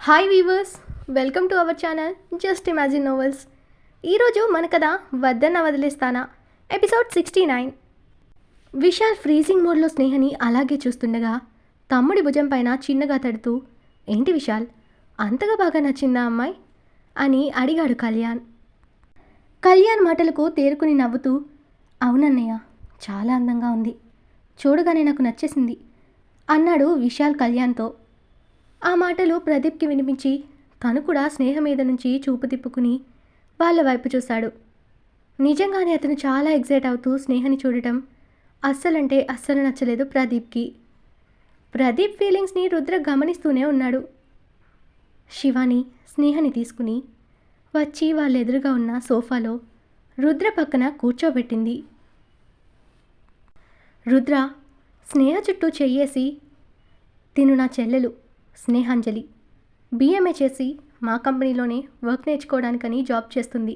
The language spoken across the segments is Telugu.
Hi weavers, welcome to our channel just imagine novels. ఈరోజు మన కథ వద్దన్న వదిలేస్తానా ఎపిసోడ్ 69. విశాల్ ఫ్రీజింగ్ మోడ్లో స్నేహని అలాగే చూస్తుండగా తమ్ముడి భుజం పైన చిన్నగా తడుతూ, ఏంటి విశాల్, అంతగా బాగా నచ్చిందా అమ్మాయి అని అడిగాడు కళ్యాణ్. కళ్యాణ్ మాటలకు తేరుకుని నవ్వుతూ, అవునన్నయ్య, చాలా అందంగా ఉంది, చూడగానే నాకు నచ్చేసింది అన్నాడు విశాల్ కళ్యాణ్తో. ఆ మాటలు ప్రదీప్కి వినిపించి తను కూడా స్నేహ మీద నుంచి చూపు తిప్పుకుని వాళ్ళ వైపు చూశాడు. నిజంగానే అతను చాలా ఎగ్జైట్ అవుతూ స్నేహని చూడటం అస్సలంటే అస్సలు నచ్చలేదు ప్రదీప్కి. ప్రదీప్ ఫీలింగ్స్ని రుద్ర గమనిస్తూనే ఉన్నాడు. శివాని స్నేహని తీసుకుని వచ్చి వాళ్ళ ఎదురుగా ఉన్న సోఫాలో రుద్ర పక్కన కూర్చోబెట్టింది. రుద్ర స్నేహ చుట్టూ చెయ్యేసి, తిను నా చెల్లెలు స్నేహాంజలి, బిఎంఏ చేసి మా కంపెనీలోనే వర్క్ నేర్చుకోవడానికని జాబ్ చేస్తుంది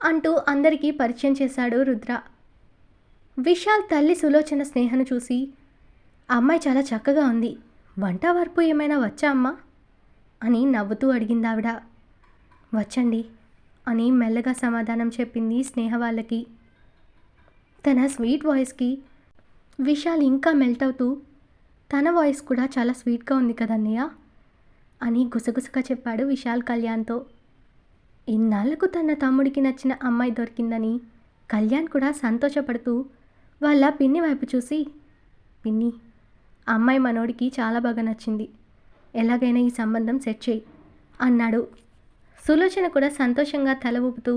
అంటూ అందరికీ పరిచయం చేశాడు రుద్ర. విశాల్ తల్లి సులోచన స్నేహను చూసి, అమ్మాయి చాలా చక్కగా ఉంది, వంట వరపు ఏమైనా వచ్చా అమ్మా అని నవ్వుతూ అడిగింది ఆవిడ. వచ్చండి అని మెల్లగా సమాధానం చెప్పింది స్నేహ వాళ్ళకి. తన స్వీట్ వాయిస్కి విశాల్ ఇంకా మెల్ట్ అవుతూ, తన వాయిస్ కూడా చాలా స్వీట్గా ఉంది కదన్నయ్య అని గుసగుసగా చెప్పాడు విశాల్ కళ్యాణ్తో. ఇన్నాళ్లకు తన తమ్ముడికి నచ్చిన అమ్మాయి దొరికిందని కళ్యాణ్ కూడా సంతోషపడుతూ వాళ్ళ పిన్ని వైపు చూసి, పిన్ని, అమ్మాయి మనోడికి చాలా బాగా నచ్చింది, ఎలాగైనా ఈ సంబంధం సెట్ చేయి అన్నాడు. సులోచన కూడా సంతోషంగా తల ఊపుతూ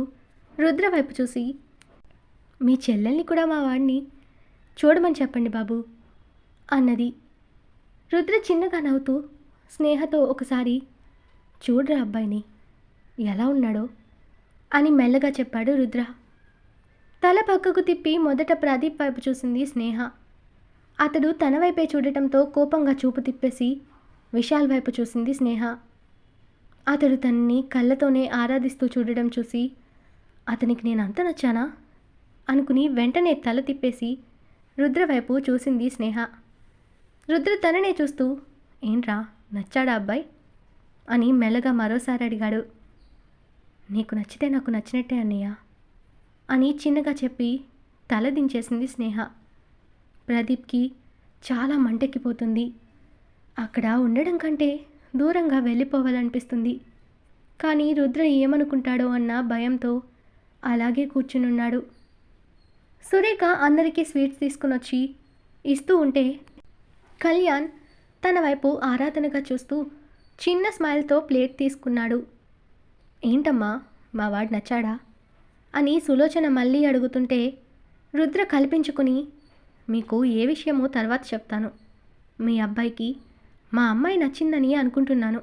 రుద్ర వైపు చూసి, మీ చెల్లెల్ని కూడా మా వాడిని చూడమని చెప్పండి బాబు అన్నది. రుద్ర చిన్నగా నవ్వుతూ స్నేహతో ఒకసారి చూడరా అబ్బాయిని ఎలా ఉన్నాడో అని మెల్లగా చెప్పాడు రుద్ర. తల పక్కకు తిప్పి మొదట ప్రదీప్ వైపు చూసింది స్నేహ. అతడు తన వైపే చూడటంతో కోపంగా చూపు తిప్పేసి విశాల్ వైపు చూసింది స్నేహ. అతడు తనని కళ్ళతోనే ఆరాధిస్తూ చూడడం చూసి, అతనికి నేను అంత నచ్చానా అనుకుని వెంటనే తల తిప్పేసి రుద్ర వైపు చూసింది స్నేహ. రుద్ర తననే చూస్తూ, ఏంట్రా, నచ్చాడా అబ్బాయి అని మెల్లగా మరోసారి అడిగాడు. నీకు నచ్చితే నాకు నచ్చినట్టే అన్నయ్య అని చిన్నగా చెప్పి తల దించేసింది స్నేహ. ప్రదీప్కి చాలా మంటెక్కిపోతుంది. అక్కడ ఉండడం కంటే దూరంగా వెళ్ళిపోవాలనిపిస్తుంది. కానీ రుద్ర ఏమనుకుంటాడో అన్న భయంతో అలాగే కూర్చునున్నాడు. సురేఖ అందరికీ స్వీట్స్ తీసుకుని వచ్చి ఇస్తూ ఉంటే కళ్యాణ్ తన వైపు ఆరాధనగా చూస్తూ చిన్న స్మైల్తో ప్లేట్ తీసుకున్నాడు. ఏంటమ్మా, మా వాడు నచ్చాడా అని సులోచన మళ్ళీ అడుగుతుంటే రుద్ర కల్పించుకుని, మీకు ఏ విషయమో తర్వాత చెప్తాను, మీ అబ్బాయికి మా అమ్మాయి నచ్చిందని అనుకుంటున్నాను,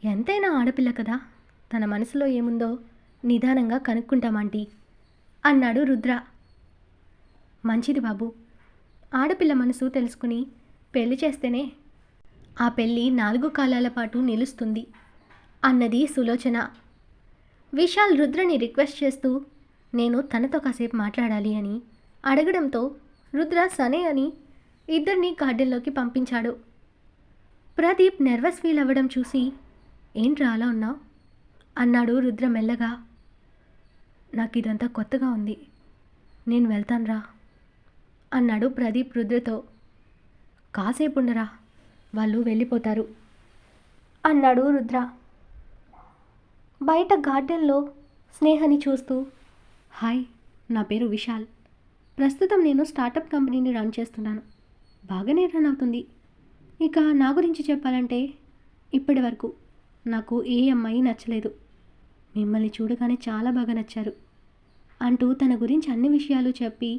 ఎంతైనా ఆడపిల్ల కదా, తన మనసులో ఏముందో నిదానంగా కనుక్కుంటామాంటీ అన్నాడు రుద్ర. మంచిది బాబు, ఆడపిల్ల మనసు తెలుసుకుని పెళ్లి చేస్తేనే ఆ పెళ్ళి 4 కాలాల పాటు నిలుస్తుంది అన్నది సులోచన. విశాల్ రుద్రని రిక్వెస్ట్ చేస్తూ నేను తనతో కాసేపు మాట్లాడాలి అని అడగడంతో రుద్ర సనే అని ఇద్దరిని గార్డెన్లోకి పంపించాడు. ప్రదీప్ నర్వస్ ఫీల్ అవ్వడం చూసి, ఏంట్రా అలా ఉన్నావు అన్నాడు రుద్ర మెల్లగా. నాకు ఇదంతా కొత్తగా ఉంది, నేను వెళ్తాన్రా అన్నాడు ప్రదీప్ రుద్రతో. కాసేపు ఉండరా, వాళ్ళు వెళ్ళిపోతారు అన్నాడు రుద్ర. బయట గార్డెన్లో స్నేహని చూస్తూ, హాయ్, నా పేరు విశాల్, ప్రస్తుతం నేను స్టార్టప్ కంపెనీని రన్ చేస్తున్నాను, బాగానే రన్ అవుతుంది. ఇక నా గురించి చెప్పాలంటే ఇప్పటి వరకు నాకు ఏ అమ్మాయి నచ్చలేదు, మిమ్మల్ని చూడగానే చాలా బాగా నచ్చారు అంటూ తన గురించి అన్ని విషయాలు చెప్పి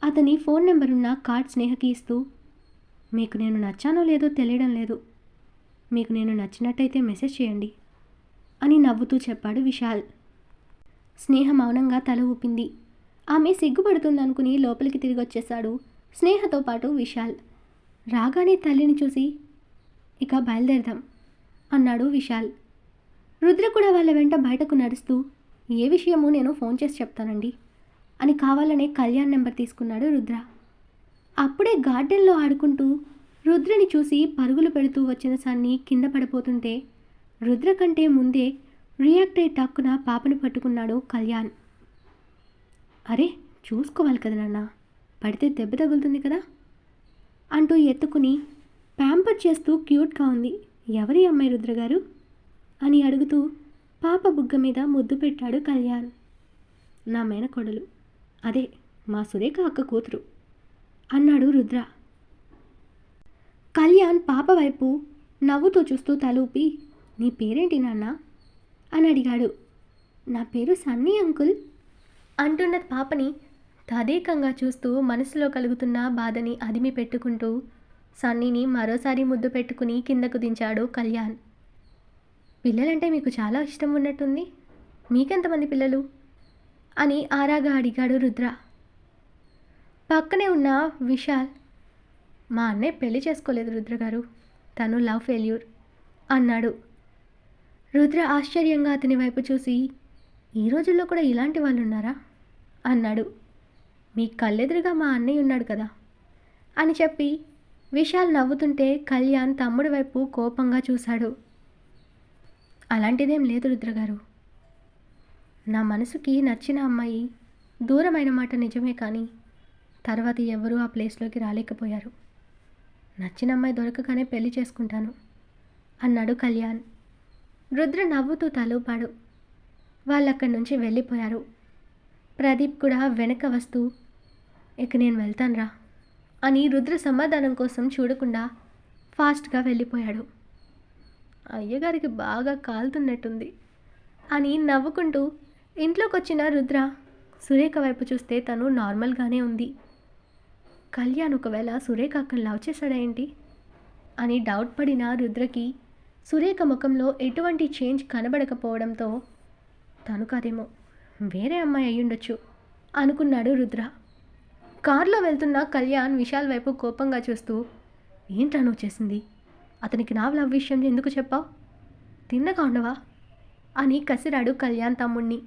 అతని ఫోన్ నెంబరున్న కార్డ్ స్నేహకి ఇస్తూ, మీకు నేను నచ్చానో లేదో తెలియడం లేదు, మీకు నేను నచ్చినట్టయితే మెసేజ్ చేయండి అని నవ్వుతూ చెప్పాడు విశాల్. స్నేహ మౌనంగా తల ఊపింది. ఆమె సిగ్గుపడుతుందనుకుని లోపలికి తిరిగి వచ్చేశాడు స్నేహతో పాటు విశాల్. రాగానే తల్లిని చూసి, ఇక బయలుదేరదాం అన్నాడు విశాల్. రుద్ర కూడా వాళ్ళ వెంట బయటకు నడుస్తూ, ఏ విషయమో నేను ఫోన్ చేసి చెప్తానండి అని కావాలనే కళ్యాణ్ నెంబర్ తీసుకున్నాడు రుద్ర. అప్పుడే గార్డెన్లో ఆడుకుంటూ రుద్రని చూసి పరుగులు పెడుతూ వచ్చిన సన్ని కింద పడిపోతుంటే రుద్ర కంటే ముందే రియాక్ట్ అయి టక్కున పాపను పట్టుకున్నాడు కళ్యాణ్. అరే చూసుకోవాలి కదా నాన్న, పడితే దెబ్బ తగులుతుంది కదా అంటూ ఎత్తుకుని ప్యాంపర్ చేస్తూ క్యూట్గా ఉంది. ఎవరి అమ్మాయి రుద్రగారు అని అడుగుతూ పాప బుగ్గ మీద ముద్దు పెట్టాడు కళ్యాణ్. నా మేనకోడలు, అదే మా సురేఖ అక్క కూతురు అన్నాడు రుద్ర. కళ్యాణ్ పాప వైపు నవ్వుతూ చూస్తూ తలూపి, నీ పేరేంటి నాన్న అని అడిగాడు. నా పేరు సన్నీ అంకుల్ అంటున్న పాపని తదేకంగా చూస్తూ మనసులో కలుగుతున్న బాధని అదిమి పెట్టుకుంటూ సన్నీని మరోసారి ముద్దు పెట్టుకుని కిందకు దించాడు కళ్యాణ్. పిల్లలంటే మీకు చాలా ఇష్టం ఉన్నట్టుంది, మీకెంతమంది పిల్లలు అని ఆరాగా అడిగాడు రుద్ర. పక్కనే ఉన్న విశాల్, మా అన్నయ్య పెళ్లి చేసుకోలేదు రుద్రగారు, తను లవ్ ఫెయిల్యూర్ అన్నాడు. రుద్ర ఆశ్చర్యంగా అతని వైపు చూసి, ఈ రోజుల్లో కూడా ఇలాంటి వాళ్ళు ఉన్నారా అన్నాడు. మీ కళ్ళెదురుగా మా అన్నయ్య ఉన్నాడు కదా అని చెప్పి విశాల్ నవ్వుతుంటే కళ్యాణ్ తమ్ముడి వైపు కోపంగా చూశాడు. అలాంటిదేం లేదు రుద్రగారు, నా మనసుకి నచ్చిన అమ్మాయి దూరమైన మాట నిజమే, కానీ తర్వాత ఎవరూ ఆ ప్లేస్లోకి రాలేకపోయారు. నచ్చిన అమ్మాయి దొరకగానే పెళ్లి చేసుకుంటాను అన్నాడు కళ్యాణ్. రుద్ర నవ్వుతూ తలూపాడు. వాళ్ళక్కడి నుంచి వెళ్ళిపోయారు. ప్రదీప్ కూడా వెనక వస్తూ, ఇక నేను వెళ్తానురా అని రుద్ర సమాధానం కోసం చూడకుండా ఫాస్ట్గా వెళ్ళిపోయాడు. అయ్యగారికి బాగా కాలుతున్నట్టుంది అని నవ్వుకుంటూ ఇంట్లోకి వచ్చిన రుద్ర సురేఖ వైపు చూస్తే తను నార్మల్గానే ఉంది. కళ్యాణ్ ఒకవేళ సురేఖ అక్కడ లవ్ చేశాడేంటి అని డౌట్ పడిన రుద్రకి సురేఖ ముఖంలో ఎటువంటి చేంజ్ కనబడకపోవడంతో తను కాదేమో వేరే అమ్మాయి అయ్యుండొచ్చు అనుకున్నాడు రుద్ర. కారులో వెళ్తున్న కళ్యాణ్ విశాల్ వైపు కోపంగా చూస్తూ, ఏంట్రా నువ్వు చేసింది, అతనికి నా లవ్ విషయం ఎందుకు చెప్పావు, తిన్నగా ఉండవా అని కసిరాడు కళ్యాణ్ తమ్ముణ్ణి.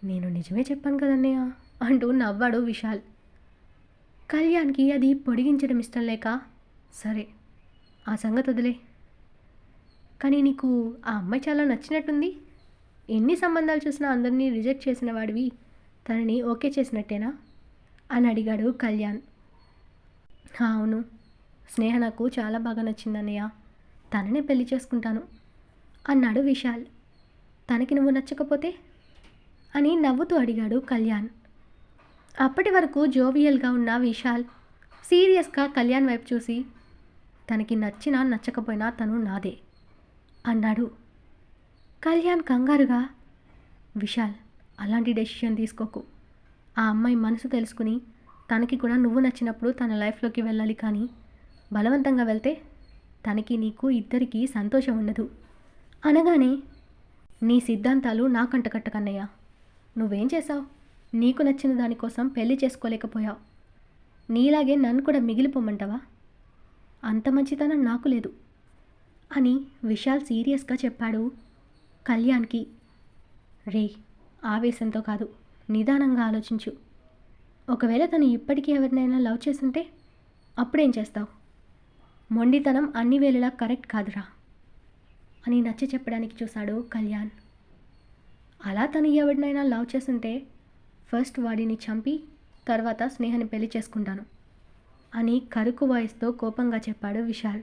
నేను నిజమే చెప్పాను కదన్నయ్య అంటూ నవ్వాడు విశాల్. కళ్యాణ్కి అది పొడిగించడం ఇష్టం లేక, సరే ఆ సంగతి వదిలే, కానీ నీకు ఆ అమ్మాయి చాలా నచ్చినట్టుంది, ఎన్ని సంబంధాలు చూసినా అందరినీ రిజెక్ట్ చేసిన వాడివి తనని ఓకే చేసినట్టేనా అని అడిగాడు కళ్యాణ్. అవును, స్నేహ నాకు చాలా బాగా నచ్చిందన్నయ్య, తననే పెళ్లి చేసుకుంటాను అన్నాడు విశాల్. తనకి నువ్వు నచ్చకపోతే అని నవ్వుతూ అడిగాడు కళ్యాణ్. అప్పటి వరకు జోవియల్గా ఉన్న విశాల్ సీరియస్గా కళ్యాణ్ వైపు చూసి, తనకి నచ్చినా నచ్చకపోయినా తను నాదే అన్నాడు. కళ్యాణ్ కంగారుగా, విశాల్ అలాంటి డెసిషన్ తీసుకోకు, ఆ అమ్మాయి మనసు తెలుసుకుని తనకి కూడా నువ్వు నచ్చినప్పుడు తన లైఫ్లోకి వెళ్ళాలి, కానీ బలవంతంగా వెళ్తే తనకి నీకు ఇద్దరికీ సంతోషం ఉండదు అనగానే, నీ సిద్ధాంతాలు నాకంట కట్టకన్నయ్య, నువ్వేం చేశావు, నీకు నచ్చిన దానికోసం పెళ్లి చేసుకోలేకపోయావు, నీలాగే నన్ను కూడా మిగిలిపోమంటావా, అంత మంచితనం నాకు లేదు అని విశాల్ సీరియస్గా చెప్పాడు కళ్యాణ్కి. రే, ఆవేశంతో కాదు, నిదానంగా ఆలోచించు, ఒకవేళ తను ఇప్పటికీ ఎవరినైనా లవ్ చేసుంటే అప్పుడేం చేస్తావు, మొండితనం అన్ని వేళలా కరెక్ట్ కాదురా అని నచ్చ చెప్పడానికి చూశాడు కళ్యాణ్. అలా తను ఎవరినైనా లవ్ చేసుంటే ఫస్ట్ వాడిని చంపి తర్వాత స్నేహాన్ని పెళ్లి చేసుకుంటాను అని కరుకు వాయిస్తో కోపంగా చెప్పాడు విశాల్.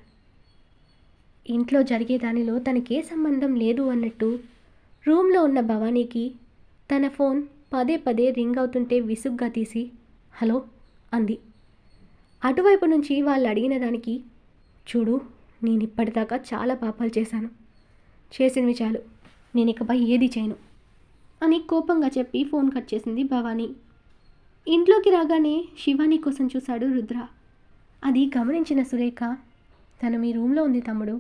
ఇంట్లో జరిగే దానిలో తనకే సంబంధం లేదు అన్నట్టు రూమ్లో ఉన్న భవానీకి తన ఫోన్ పదే పదే రింగ్ అవుతుంటే విసుగ్గా తీసి హలో అంది. అటువైపు నుంచి వాళ్ళు అడిగిన దానికి, చూడు నేను ఇప్పటిదాకా చాలా పాపాలు చేశాను, చేసినవి చాలు, నేను ఇకపై ఏది చేయను అని కోపంగా చెప్పి ఫోన్ కట్ చేసింది భవానీ. ఇంట్లోకి రాగానే శివాని కోసం చూశాడు రుద్ర. అది గమనించిన సురేఖ, తను మీ రూమ్లో ఉంది తమ్ముడు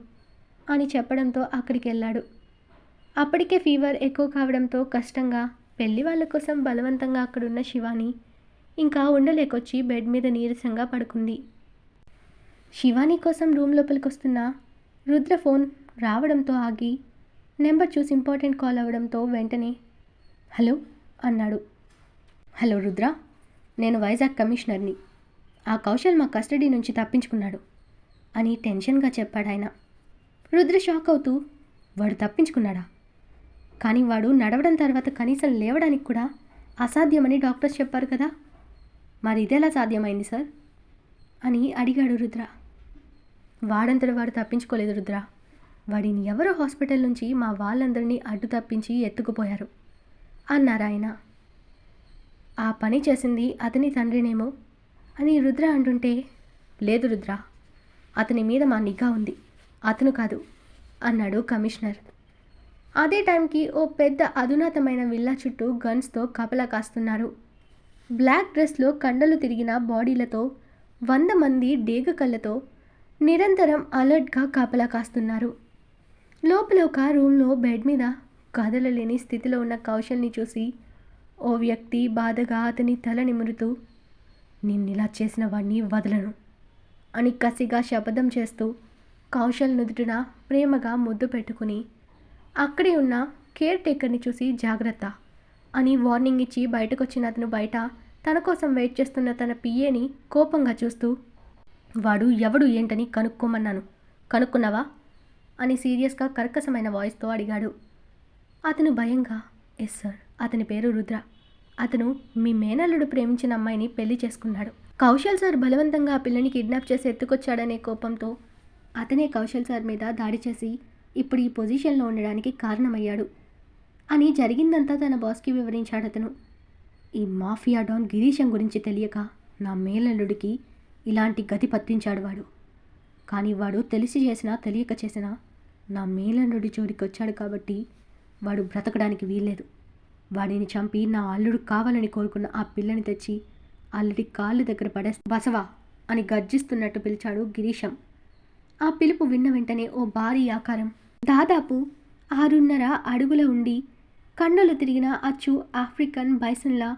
అని చెప్పడంతో అక్కడికి వెళ్ళాడు. అప్పటికే ఫీవర్ ఎక్కువ కావడంతో కష్టంగా పెళ్లి వాళ్ళ కోసం బలవంతంగా అక్కడున్న శివాని ఇంకా ఉండలేకొచ్చి బెడ్ మీద నీరసంగా పడుకుంది. శివాని కోసం రూమ్ లోపలికి వస్తున్న రుద్ర ఫోన్ రావడంతో ఆగి నెంబర్ చూసి ఇంపార్టెంట్ కాల్ అవ్వడంతో వెంటనే హలో అన్నాడు. హలో రుద్ర, నేను వైజాగ్ కమిషనర్ని, ఆ కౌశల్ మా కస్టడీ నుంచి తప్పించుకున్నాడు అని టెన్షన్గా చెప్పాడు ఆయన. రుద్ర షాక్ అవుతూ, వాడు తప్పించుకున్నాడా? కానీ వాడు నడవడం తర్వాత కనీసం లేవడానికి కూడా అసాధ్యమని డాక్టర్స్ చెప్పారు కదా, మరి ఇదెలా సాధ్యమైంది సార్ అని అడిగాడు రుద్ర. వాడంతట వాడు తప్పించుకోలేదు రుద్ర. వాడిని ఎవరో హాస్పిటల్ నుంచి మా వాళ్ళందరినీ అడ్డు తప్పించి ఎత్తుకుపోయారు అన్నారాయన. ఆ పని చేసింది అతని తండ్రినేమో అని రుద్ర అంటుంటే, లేదు రుద్ర, అతని మీద మా నిఘా ఉంది, అతను కాదు అన్నాడు కమిషనర్. అదే టైంకి ఓ పెద్ద అధునాతమైన విల్లా చుట్టూ గన్స్తో కాపలా కాస్తున్నారు. బ్లాక్ డ్రెస్లో కండలు తిరిగిన బాడీలతో 100 మంది డేగ కళ్ళతో నిరంతరం అలర్ట్గా కాపలా కాస్తున్నారు. లోపల ఒక రూమ్లో బెడ్ మీద కదలలేని స్థితిలో ఉన్న కౌశల్ని చూసి ఓ వ్యక్తి బాధగా అతని తల నిమురుతూ, నిన్నిలా చేసిన వాణ్ణి వదలను అని కసిగా శపథం చేస్తూ కౌశల్ నుదుటిన ప్రేమగా ముద్దు పెట్టుకుని అక్కడే ఉన్న కేర్ టేకర్ని చూసి జాగ్రత్త అని వార్నింగ్ ఇచ్చి బయటకొచ్చిన అతను బయట తన కోసం వెయిట్ చేస్తున్న తన పిఏని కోపంగా చూస్తూ, వాడు ఎవడు ఏంటని కనుక్కోమన్నాను, కనుక్కున్నావా అని సీరియస్గా కర్కశమైన వాయిస్తో అడిగాడు. అతను భయంగా, ఎస్ సార్, అతని పేరు రుద్ర, అతను మీ మేనల్లుడు ప్రేమించిన అమ్మాయిని పెళ్లి చేసుకున్నాడు. కౌశల్ సార్ బలవంతంగా ఆ పిల్లని కిడ్నాప్ చేసి ఎత్తుకొచ్చాడనే కోపంతో అతనే కౌశల్ సార్ మీద దాడి చేసి ఇప్పుడు ఈ పొజిషన్లో ఉండడానికి కారణమయ్యాడు అని జరిగిందంతా తన బాస్కి వివరించాడు అతను. ఈ మాఫియా డాన్ గిరీశం గురించి తెలియక నా మేనల్లుడికి ఇలాంటి గతి పట్టించాడు వాడు. కానీ వాడు తెలిసి చేసినా తెలియక చేసినా నా మేనల్లుడి జోడికి వచ్చాడు కాబట్టి వాడు బ్రతకడానికి వీల్లేదు. వాడిని చంపి నా అల్లుడు కావాలని కోరుకున్న ఆ పిల్లని తెచ్చి అల్లుడి కాళ్ళు దగ్గర బసవా అని గర్జిస్తున్నట్టు పిలిచాడు గిరీశం. ఆ పిలుపు విన్న వెంటనే ఓ భారీ ఆకారం, దాదాపు 6.5 అడుగుల ఉండి కండలు తిరిగిన అచ్చు ఆఫ్రికన్ బైసన్లా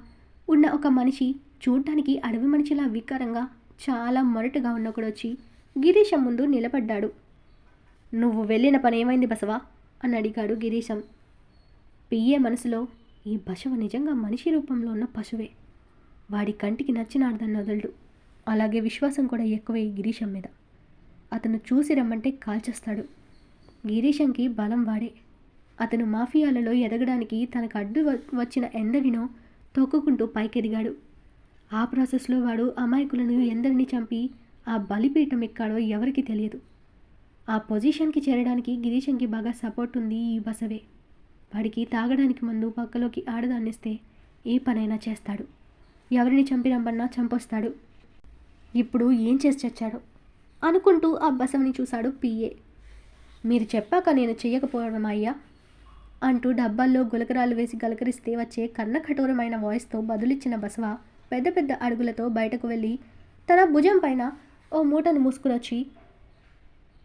ఉన్న ఒక మనిషి, చూడ్డానికి అడవి మనిషిలా వికారంగా చాలా మొరటుగా ఉన్నొకడొచ్చి గిరీశం ముందు నిలబడ్డాడు. నువ్వు వెళ్ళిన పని ఏమైంది బసవా అని అడిగాడు గిరీశం. పియ్యే మనసులో, ఈ బసవ నిజంగా మనిషి రూపంలో ఉన్న పశువే, వాడి కంటికి నచ్చిన అర్థాన్ని వదలడు, అలాగే విశ్వాసం కూడా ఎక్కువే ఈ గిరీశం మీద. అతను చూసి రమ్మంటే కాల్చేస్తాడు. గిరీశంకి బలం వాడే. అతను మాఫియాలలో ఎదగడానికి తనకు అడ్డు వచ్చిన ఎందరినో తొక్కుకుంటూ పైకెదిగాడు. ఆ ప్రాసెస్లో వాడు అమాయకులను ఎందరిని చంపి ఆ బలిపీఠం ఎక్కాడో ఎవరికి తెలియదు. ఆ పొజిషన్కి చేరడానికి గిరీశంకి బాగా సపోర్ట్ ఉంది ఈ బసవే. వాడికి తాగడానికి ముందు పక్కలోకి ఆడదాన్నిస్తే ఏ పనైనా చేస్తాడు, ఎవరిని చంపి రమ్మన్నా చంపొస్తాడు. ఇప్పుడు ఏం చేసి చచ్చాడు అనుకుంటూ ఆ బసవని చూశాడు పిఏ. మీరు చెప్పాక నేను చెయ్యకపోవడం అయ్యా అంటూ డబ్బాల్లో గులకరాలు వేసి గలకరిస్తే వచ్చే కన్నకఠోరమైన వాయిస్తో బదులిచ్చిన బసవ పెద్ద పెద్ద అడుగులతో బయటకు వెళ్ళి తన భుజం పైన ఓ మూటను మూసుకునొచ్చి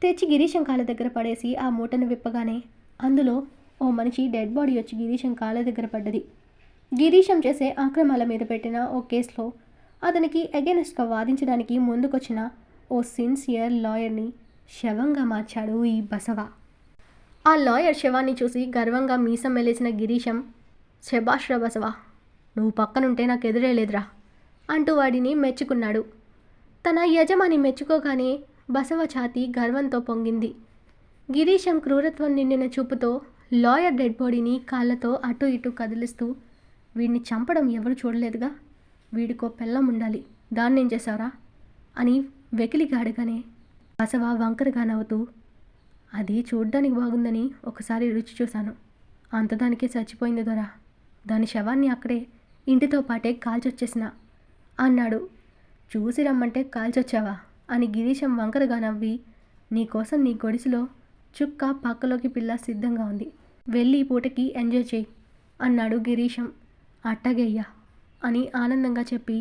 తెచ్చి గిరీశం కాళ్ళ దగ్గర పడేసి ఆ మూటను విప్పగానే అందులో ఓ మనిషి డెడ్ బాడీ వచ్చి గిరీశం కాళ్ళ దగ్గర పడ్డది. గిరీశం చేసే ఆక్రమాల మీద పెట్టిన ఓ కేసులో అతనికి అగెనెస్ట్గా వాదించడానికి ముందుకొచ్చిన ఓ సిన్సియర్ లాయర్ని శవంగా మార్చాడు ఈ బసవ. ఆ లాయర్ శవాన్ని చూసి గర్వంగా మీసం మెలేసిన గిరీశం, శభాష్రా బసవ, నువ్వు పక్కనుంటే నాకు ఎదురే లేదురా అంటూ వాడిని మెచ్చుకున్నాడు. తన యజమాని మెచ్చుకోగానే బసవ ఛాతీ గర్వంతో పొంగింది. గిరీశం క్రూరత్వం నిండిన చూపుతో లాయర్ డెడ్ బాడీని కాళ్ళతో అటు ఇటు కదిలిస్తూ, వీడిని చంపడం ఎవరు చూడలేదుగా, వీడికో పెళ్ళం ఉండాలి, దాన్నేం చేశావురా అని వెకిలిగా అడగానే బసవ వంకరగా నవ్వుతూ, అది చూడ్డానికి బాగుందని ఒకసారి రుచి చూశాను, అంతదానికే చచ్చిపోయింది దొరా, దాని శవాన్ని అక్కడే ఇంటితో పాటే కాల్చొచ్చేసిన అన్నాడు. చూసి రమ్మంటే కాల్చొచ్చావా అని గిరీశం వంకరగా నవ్వి, నీకోసం నీ గొడిసిలో చుక్క పక్కలోకి పిల్ల సిద్ధంగా ఉంది, వెళ్ళి ఈ పూటకి ఎంజాయ్ చేయి అన్నాడు గిరీశం. అట్టగయ్యా అని ఆనందంగా చెప్పి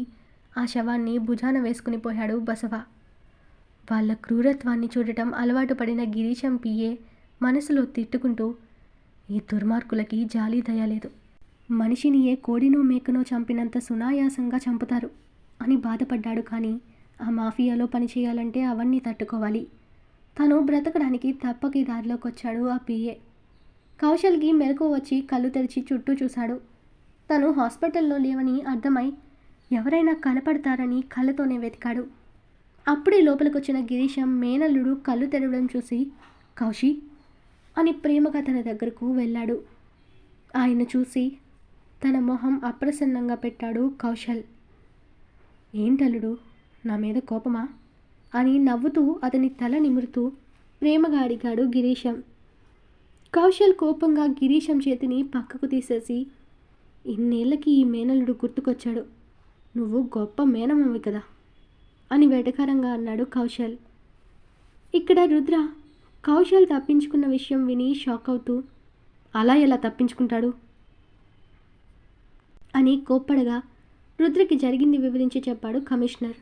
ఆ శవాన్ని భుజాన వేసుకుని పోయాడు బసవ. వాళ్ళ క్రూరత్వాన్ని చూడటం అలవాటు పడిన గిరీశం పిఏ మనసులో తిట్టుకుంటూ, ఈ దుర్మార్గులకి జాలి దయలేదు, మనిషిని ఏ కోడినో మేకనో చంపినంత సునాయాసంగా చంపుతారు అని బాధపడ్డాడు. కానీ ఆ మాఫియాలో పనిచేయాలంటే అవన్నీ తట్టుకోవాలి. తను బ్రతకడానికి తప్పకి దారిలోకి వచ్చాడు ఆ పిఏ. కౌశల్కి మెలకు వచ్చి కళ్ళు తెరిచి చుట్టూ చూశాడు. తను హాస్పిటల్లో లేవని అర్థమై ఎవరైనా కనపడతారని కళ్ళతోనే వెతికాడు. అప్పుడే లోపలికొచ్చిన గిరీశం మేనల్లుడు కళ్ళు తెరవడం చూసి, కౌశి అని ప్రేమగా తన దగ్గరకు వెళ్ళాడు. ఆయన చూసి తన మొహం అప్రసన్నంగా పెట్టాడు కౌశల్. ఏంటల్లుడు, నా మీద కోపమా అని నవ్వుతూ అతని తల నిమురుతూ ప్రేమగా అడిగాడు గిరీశం. కౌశల్ కోపంగా గిరీశం చేతిని పక్కకు తీసేసి, ఇన్నేళ్లకి ఈ మేనల్లుడు గుర్తుకొచ్చాడు, నువ్వు గొప్ప మేనమావి కదా అని వెటకారంగా అన్నాడు కౌశల్. ఇక్కడ రుద్ర కౌశల్ తప్పించుకున్న విషయం విని షాక్ అవుతూ, అలా ఎలా తప్పించుకుంటాడు అని కోప్పడగా రుద్రకి జరిగింది వివరించి చెప్పాడు కమిషనర్.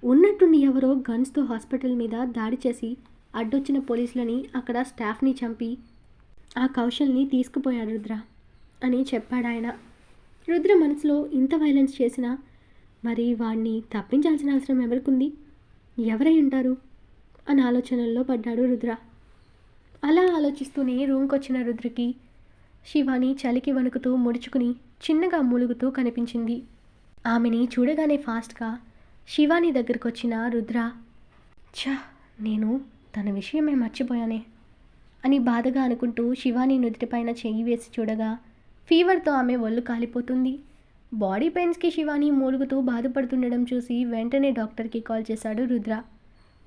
ఉన్నట్టుండి ఎవరో గన్స్తో హాస్పిటల్ మీద దాడి చేసి అడ్డొచ్చిన పోలీసులని అక్కడ స్టాఫ్ని చంపి ఆ కౌశల్ని తీసుకుపోయాడు రుద్ర అని చెప్పాడాయన. రుద్ర మనసులో ఇంత వైలెన్స్ చేసినా మరి వాణ్ణి తప్పించాల్సిన అవసరం ఎవరికుంది, ఎవరై ఉంటారు అని ఆలోచనల్లో పడ్డాడు రుద్ర. అలా ఆలోచిస్తూనే రూమ్కి వచ్చిన రుద్రకి శివాని చలికి వణుకుతూ ముడుచుకుని చిన్నగా మూలుగుతూ కనిపించింది. ఆమెని చూడగానే ఫాస్ట్గా శివాని దగ్గరకు వచ్చిన రుద్ర, ఛా, నేను తన విషయమే మర్చిపోయానే అని బాధగా అనుకుంటూ శివాని నుదుటిపైన చెయ్యి వేసి చూడగా ఫీవర్తో ఆమె ఒళ్ళు కాలిపోతుంది. బాడీ పెయిన్స్కి శివాని మూలుగుతూ బాధపడుతుండడం చూసి వెంటనే డాక్టర్కి కాల్ చేశాడు రుద్ర.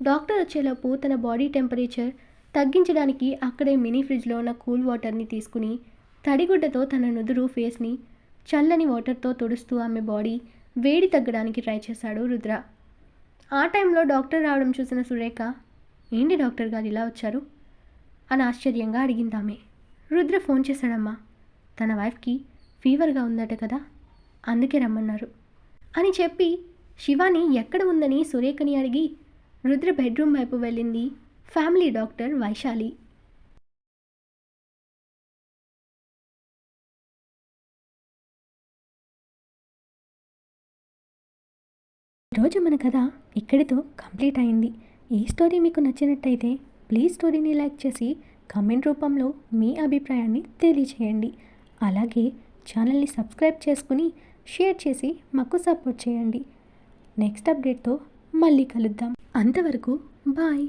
డాక్టర్ వచ్చేలోపు తన బాడీ టెంపరేచర్ తగ్గించడానికి అక్కడే మినీ ఫ్రిడ్జ్లో ఉన్న కూల్ వాటర్ని తీసుకుని తడిగుడ్డతో తన నుదురు ఫేస్ని చల్లని వాటర్తో తుడుస్తూ ఆమె బాడీ వేడి తగ్గడానికి ట్రై చేశాడు రుద్ర. ఆ టైంలో డాక్టర్ రావడం చూసిన సురేఖ, ఏంటి డాక్టర్ గారు ఇలా వచ్చారు అని ఆశ్చర్యంగా అడిగిందామె. రుద్ర ఫోన్ చేశాడమ్మా, తన వైఫ్కి ఫీవర్గా ఉందట కదా, అందుకే రమ్మన్నారు అని చెప్పి శివాని ఎక్కడ ఉందని సురేఖని అడిగి రుద్ర బెడ్రూమ్ వైపు వెళ్ళింది ఫ్యామిలీ డాక్టర్ వైశాలి. ఈరోజు మన కథ ఇక్కడితో కంప్లీట్ అయింది. ఈ స్టోరీ మీకు నచ్చినట్టయితే ప్లీజ్ స్టోరీని లైక్ చేసి కామెంట్ రూపంలో మీ అభిప్రాయాన్ని తెలియచేయండి. అలాగే ఛానల్ని సబ్స్క్రైబ్ చేసుకుని షేర్ చేసి మాకు సపోర్ట్ చేయండి. నెక్స్ట్ అప్డేట్తో మళ్ళీ కలుద్దాం. అంతవరకు బాయ్.